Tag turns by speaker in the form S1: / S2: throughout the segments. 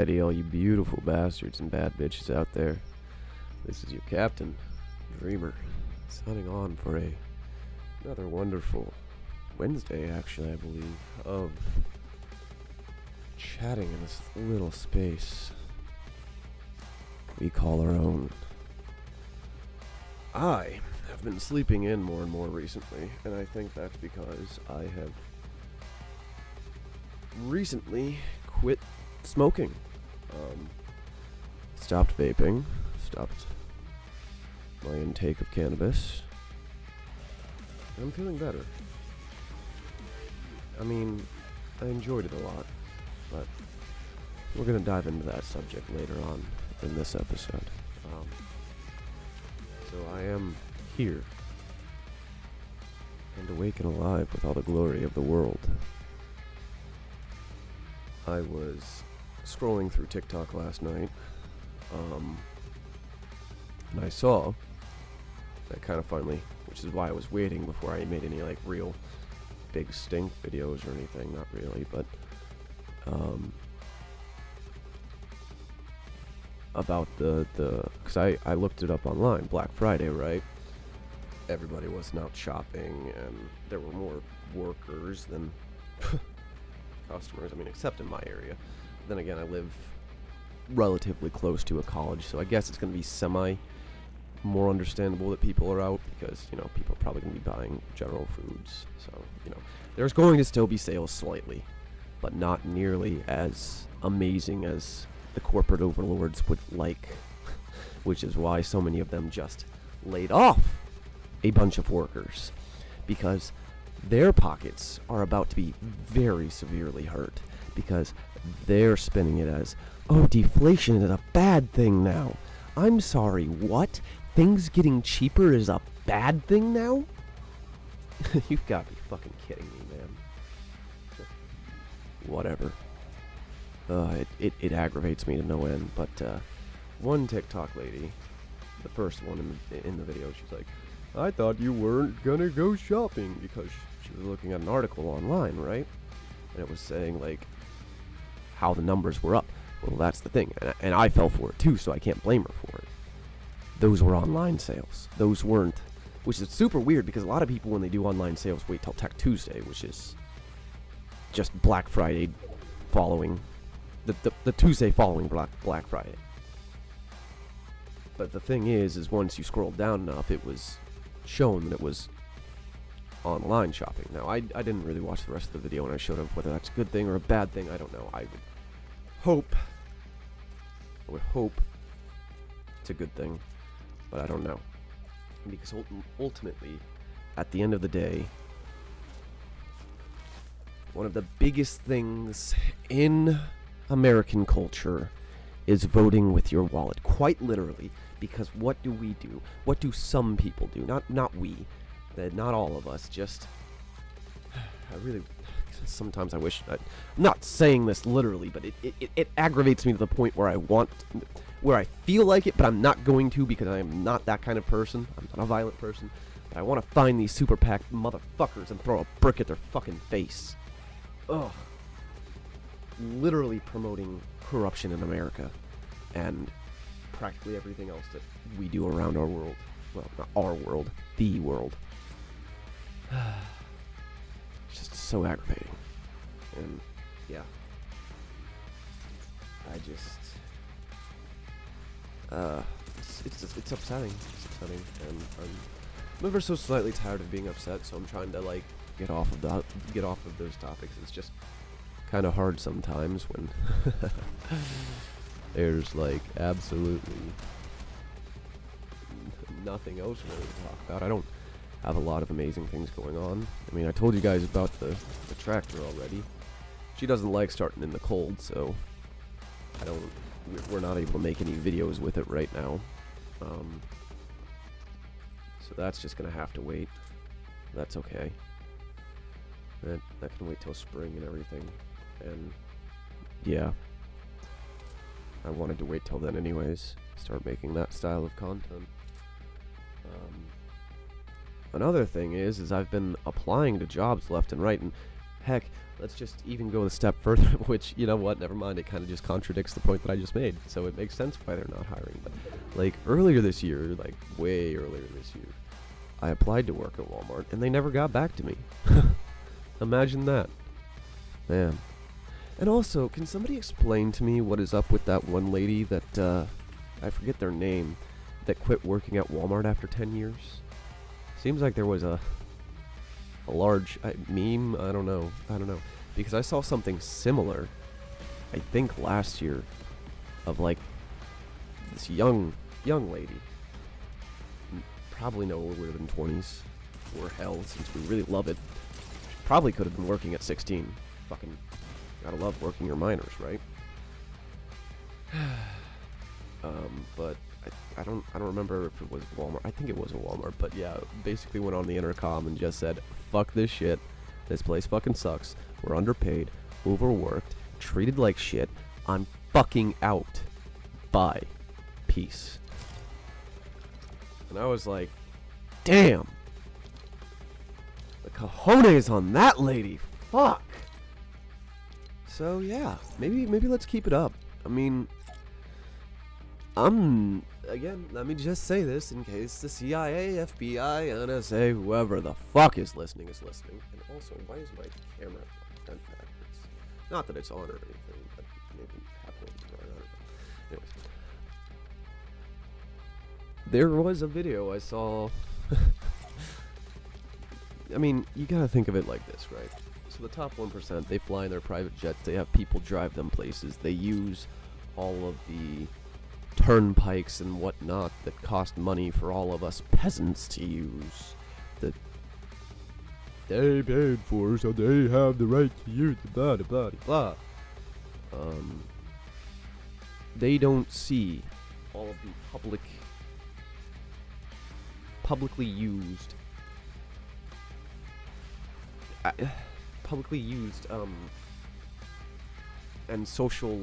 S1: Alrighty, all you beautiful bastards and bad bitches out there. This is your captain, Dreamer, signing on for another wonderful Wednesday, actually, I believe, of chatting in this little space we call our own. I have been sleeping in more and more recently, and I think that's because I have recently quit smoking. Stopped vaping, stopped my intake of cannabis. I'm feeling better. I mean, I enjoyed it a lot, but we're gonna dive into that subject later on in this episode. So I am here and awake and alive with all the glory of the world. I was scrolling through TikTok last night, and I saw that kind of finally, which is why I was waiting before I made any like real big stink videos or anything, not really, but about the because I looked it up online, Black Friday, right? Everybody wasn't out shopping, and there were more workers than customers, I mean, except in my area. Then again, I live relatively close to a college, so I guess it's going to be more understandable that people are out because, you know, people are probably going to be buying general foods. So, you know, there's going to still be sales slightly, but not nearly as amazing as the corporate overlords would like, which is why so many of them just laid off a bunch of workers, because their pockets are about to be very severely hurt, because they're spinning it as, oh, deflation is a bad thing now. I'm sorry, what? Things getting cheaper is a bad thing now? You've got to be fucking kidding me, man. Whatever. It aggravates me to no end, but one TikTok lady, the first one in the video, she's like, I thought you weren't gonna go shopping, because she was looking at an article online, right? And it was saying, like, how the numbers were up. Well, that's the thing, and I fell for it too, so I can't blame her for it. Those were online sales. Those weren't, which is super weird, because a lot of people, when they do online sales, wait till Tech Tuesday, which is just Black Friday following, the Tuesday following Black Friday. But the thing is once you scroll down enough, it was shown that it was online shopping. Now, I didn't really watch the rest of the video, and I showed up whether that's a good thing or a bad thing. I don't know. I would hope it's a good thing, but I don't know. Because ultimately, at the end of the day, one of the biggest things in American culture is voting with your wallet, quite literally, because what do we do? What do some people do? Not we, not all of us, just, I really, sometimes I wish, I'm not saying this literally, but it aggravates me to the point where where I feel like it, but I'm not going to, because I am not that kind of person. I'm not a violent person, but I want to find these super packed motherfuckers and throw a brick at their fucking face. Ugh. Literally promoting corruption in America and practically everything else that we do around our world. Well, not our world, the world. It's just so aggravating. And yeah, I just it's upsetting. It's upsetting, and I'm ever so slightly tired of being upset, so I'm trying to like get off of those topics. It's just kind of hard sometimes when there's like absolutely nothing else really to talk about. I don't have a lot of amazing things going on. I mean, I told you guys about the tractor already. She doesn't like starting in the cold, so we're not able to make any videos with it right now. So that's just gonna have to wait. That's okay. That can wait till spring and everything. And yeah, I wanted to wait till then anyways, start making that style of content. Another thing is I've been applying to jobs left and right, and Heck, let's just even go a step further, which, you know what, never mind, it kind of just contradicts the point that I just made, so it makes sense why they're not hiring. But, like, earlier this year, like, way earlier this year, I applied to work at Walmart, and they never got back to me. Imagine that. Man. And also, can somebody explain to me what is up with that one lady that, I forget their name, that quit working at Walmart after 10 years? Seems like there was a large meme, I don't know, because I saw something similar, I think last year, of like this young lady, probably no older than 20s, or hell, since we really love it, probably could have been working at 16. Fucking gotta love working your minors, right? But I don't remember if it was Walmart. I think it was a Walmart, but yeah, basically went on the intercom and just said, fuck this shit. This place fucking sucks. We're underpaid, overworked, treated like shit. I'm fucking out. Bye. Peace. And I was like, damn. The cojones on that lady. Fuck. So yeah, maybe let's keep it up. I mean, again, let me just say this in case the CIA, FBI, NSA, whoever the fuck is listening. And also, why is my camera bent backwards? Not that it's on or anything, but maybe halfway on, I don't know. Anyways. There was a video I saw. I mean, you gotta think of it like this, right? So the top 1%, they fly in their private jets, they have people drive them places, they use all of the turnpikes and whatnot that cost money for all of us peasants to use, that they paid for, so they have the right to use the blah blah blah blah. They don't see all of the publicly used and social,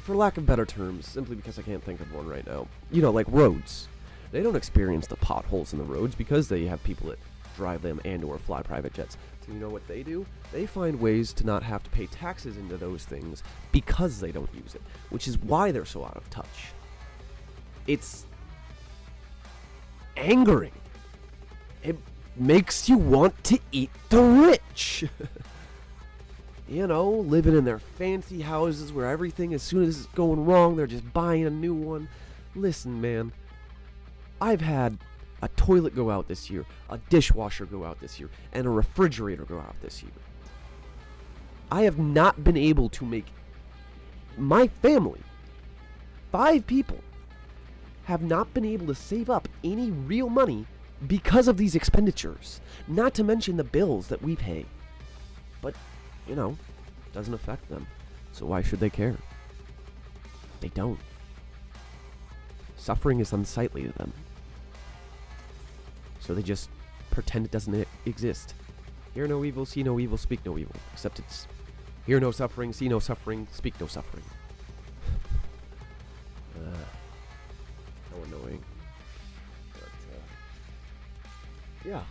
S1: for lack of better terms, simply because I can't think of one right now, you know, like roads. They don't experience the potholes in the roads because they have people that drive them and or fly private jets. So you know what they do? They find ways to not have to pay taxes into those things because they don't use it, which is why they're so out of touch. It's angering. It makes you want to eat the rich. You know, living in their fancy houses where everything, as soon as it's going wrong, they're just buying a new one. Listen, man, I've had a toilet go out this year, a dishwasher go out this year, and a refrigerator go out this year. I have not been able to make my family, 5 people, have not been able to save up any real money because of these expenditures. Not to mention the bills that we pay. But, you know, doesn't affect them. So why should they care? They don't. Suffering is unsightly to them. So they just pretend it doesn't exist. Hear no evil, see no evil, speak no evil. Except it's hear no suffering, see no suffering, speak no suffering. How annoying. But, yeah,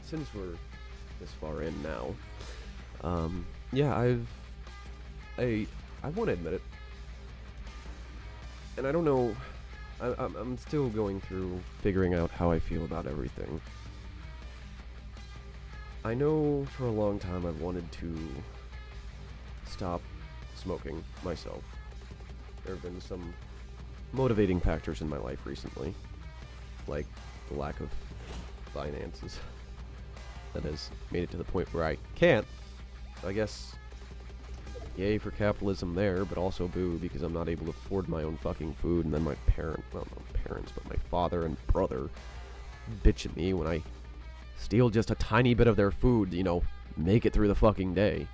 S1: since we're this far in now, yeah, I want to admit it, and I don't know, I'm still going through figuring out how I feel about everything. I know for a long time I've wanted to stop smoking myself. There have been some motivating factors in my life recently, like the lack of finances, that has made it to the point where I can't. I guess yay for capitalism there, but also boo because I'm not able to afford my own fucking food, and then my my father and brother bitch at me when I steal just a tiny bit of their food, you know, make it through the fucking day.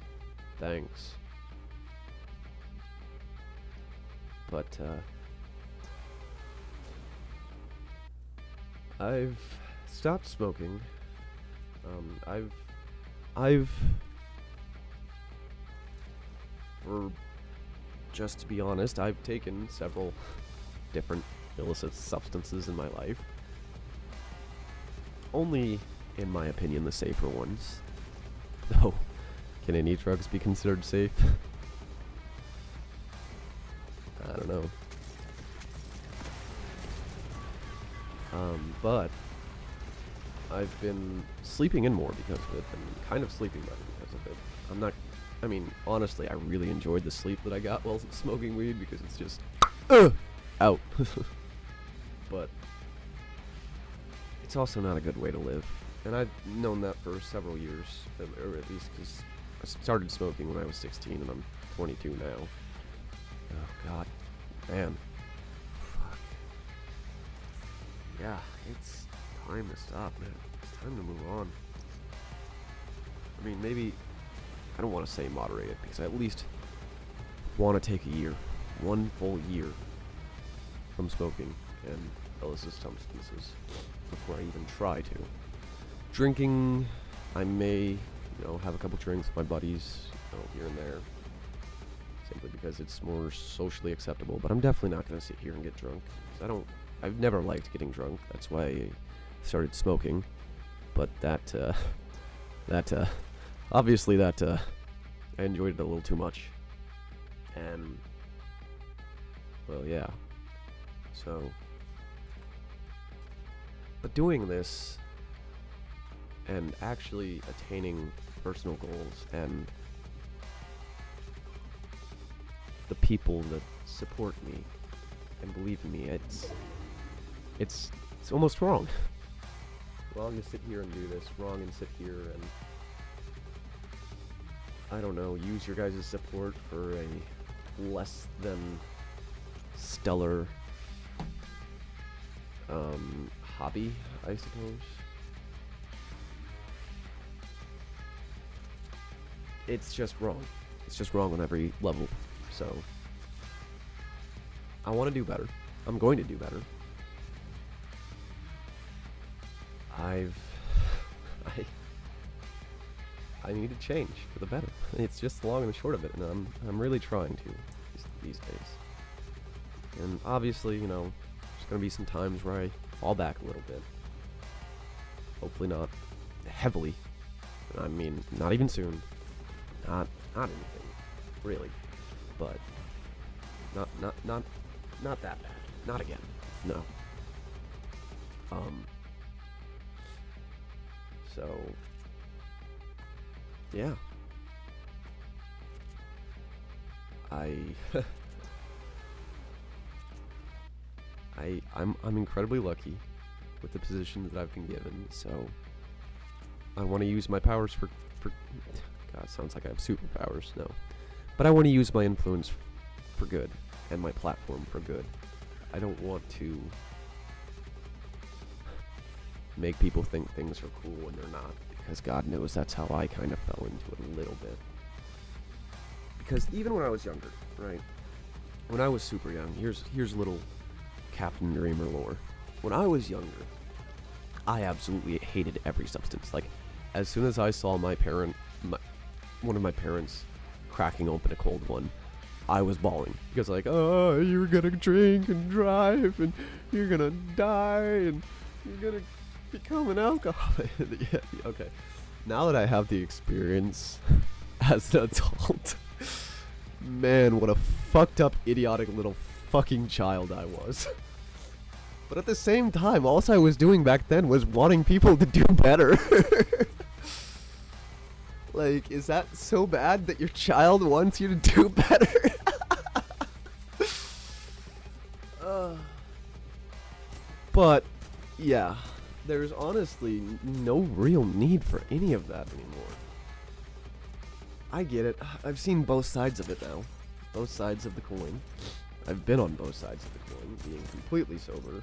S1: Thanks. But, I've stopped smoking. Just to be honest, I've taken several different illicit substances in my life. Only, in my opinion, the safer ones. Oh, can any drugs be considered safe? I don't know. But I've been sleeping in more because of it, and kind of sleeping better because of it. I mean, honestly, I really enjoyed the sleep that I got while smoking weed because it's just, out. But it's also not a good way to live. And I've known that for several years, or at least because I started smoking when I was 16 and I'm 22 now. Oh, God. Man. Fuck. Yeah, it's time to stop, man. It's time to move on. I mean, maybe, I don't want to say moderate it, because I at least want to take a year. 1 full year from smoking and illicit substances before I even try to. Drinking, I may, have a couple drinks with my buddies, here and there. Simply because it's more socially acceptable, but I'm definitely not going to sit here and get drunk. 'Cause I've never liked getting drunk. That's why I started smoking. But obviously I enjoyed it a little too much. And, well, yeah. So, but doing this and actually attaining personal goals and the people that support me and believe in me, it's almost wrong. Wrong to sit here and do this, wrong and sit here and, I don't know, use your guys' support for a less than stellar hobby, I suppose. It's just wrong. It's just wrong on every level. So, I want to do better. I'm going to do better. I need to change for the better. It's just the long and the short of it, and I'm really trying to these days. And obviously, there's gonna be some times where I fall back a little bit. Hopefully not heavily. I mean, not even soon. Not anything, really. But not that bad. Not again. No. So, yeah. I'm incredibly lucky with the position that I've been given, so I want to use my powers for God, sounds like I have superpowers, no. But I want to use my influence for good, and my platform for good. I don't want to make people think things are cool when they're not, because God knows that's how I kind of fell into it a little bit. Because even when I was younger, right? When I was super young, here's a little Captain Dreamer lore. When I was younger, I absolutely hated every substance. Like, as soon as I saw one of my parents cracking open a cold one, I was bawling. Because like, oh, you're gonna drink and drive, and you're gonna die, and you're gonna become an alcoholic. Yeah, okay. Now that I have the experience as an adult, man, what a fucked up, idiotic little fucking child I was. But at the same time, all I was doing back then was wanting people to do better. Like, is that so bad that your child wants you to do better? But, yeah, there's honestly no real need for any of that anymore. I get it. I've seen both sides of it now. Both sides of the coin. I've been on both sides of the coin, being completely sober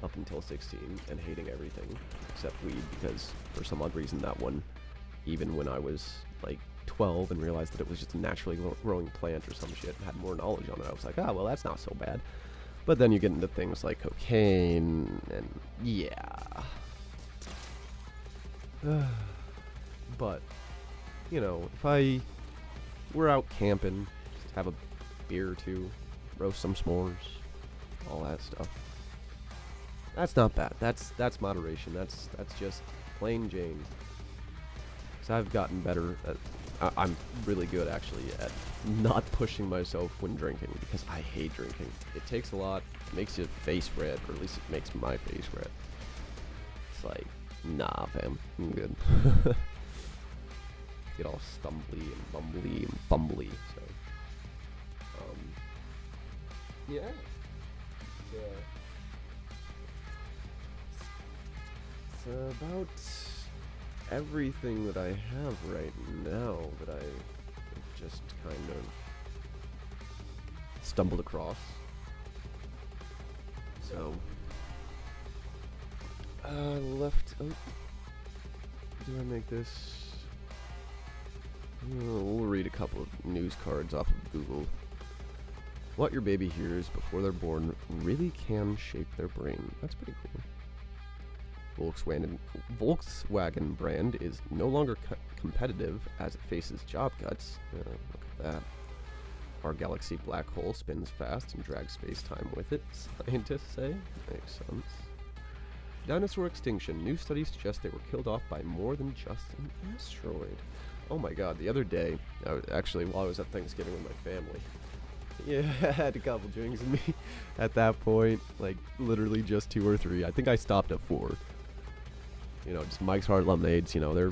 S1: up until 16 and hating everything except weed, because for some odd reason that one, even when I was like 12 and realized that it was just a naturally growing plant or some shit and had more knowledge on it, I was like, well, that's not so bad. But then you get into things like cocaine and yeah. But, if I were out camping, just have a beer or two, roast some s'mores, all that stuff. That's not bad. That's moderation. That's just plain Jane. Because I've gotten better at... I'm really good, actually, at not pushing myself when drinking, because I hate drinking. It takes a lot, it makes your face red, or at least it makes my face red. It's like, nah, fam, I'm good. Get all stumbly and bumbly and fumbly, so... yeah. It's about everything that I have right now that I just kind of stumbled across. So, left. Oh, do I make this? We'll read a couple of news cards off of Google. What your baby hears before they're born really can shape their brain. That's pretty cool. Volkswagen brand is no longer competitive as it faces job cuts. Look at that. Our galaxy black hole spins fast and drags space-time with it, scientists say. Makes sense. Dinosaur extinction. New studies suggest they were killed off by more than just an asteroid. Oh my god, the other day, actually while I was at Thanksgiving with my family, yeah, I had a couple drinks in me at that point, like literally just 2 or 3. I think I stopped at 4. You know, just Mike's Hard Lemonades, you know, they're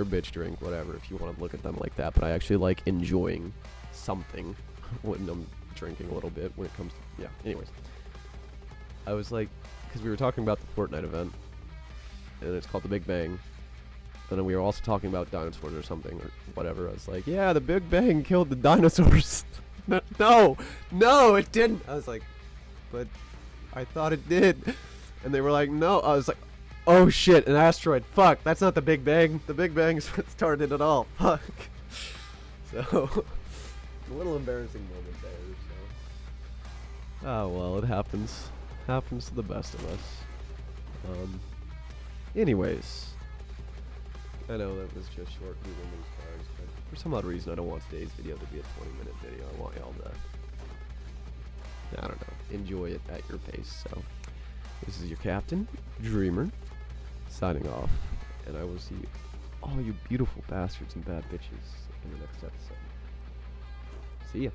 S1: bitch drink, whatever, if you want to look at them like that. But I actually like enjoying something when I'm drinking a little bit when it comes to, yeah, anyways. I was like, because we were talking about the Fortnite event, and it's called the Big Bang. And then we were also talking about dinosaurs or something, or whatever. I was like, yeah, the Big Bang killed the dinosaurs. No, it didn't. I was like, but I thought it did. And they were like, no. I was like, oh shit, an asteroid. Fuck, that's not the Big Bang. The Big Bang is what started it all. Fuck. So, a little embarrassing moment there. So. Oh well, it happens. Happens to the best of us. Anyways, I know that was just short Google News cards, but for some odd reason I don't want today's video to be a 20-minute video. I want y'all to, I don't know, enjoy it at your pace. So, this is your captain, Dreamer, signing off, and I will see all you beautiful bastards and bad bitches in the next episode. See ya.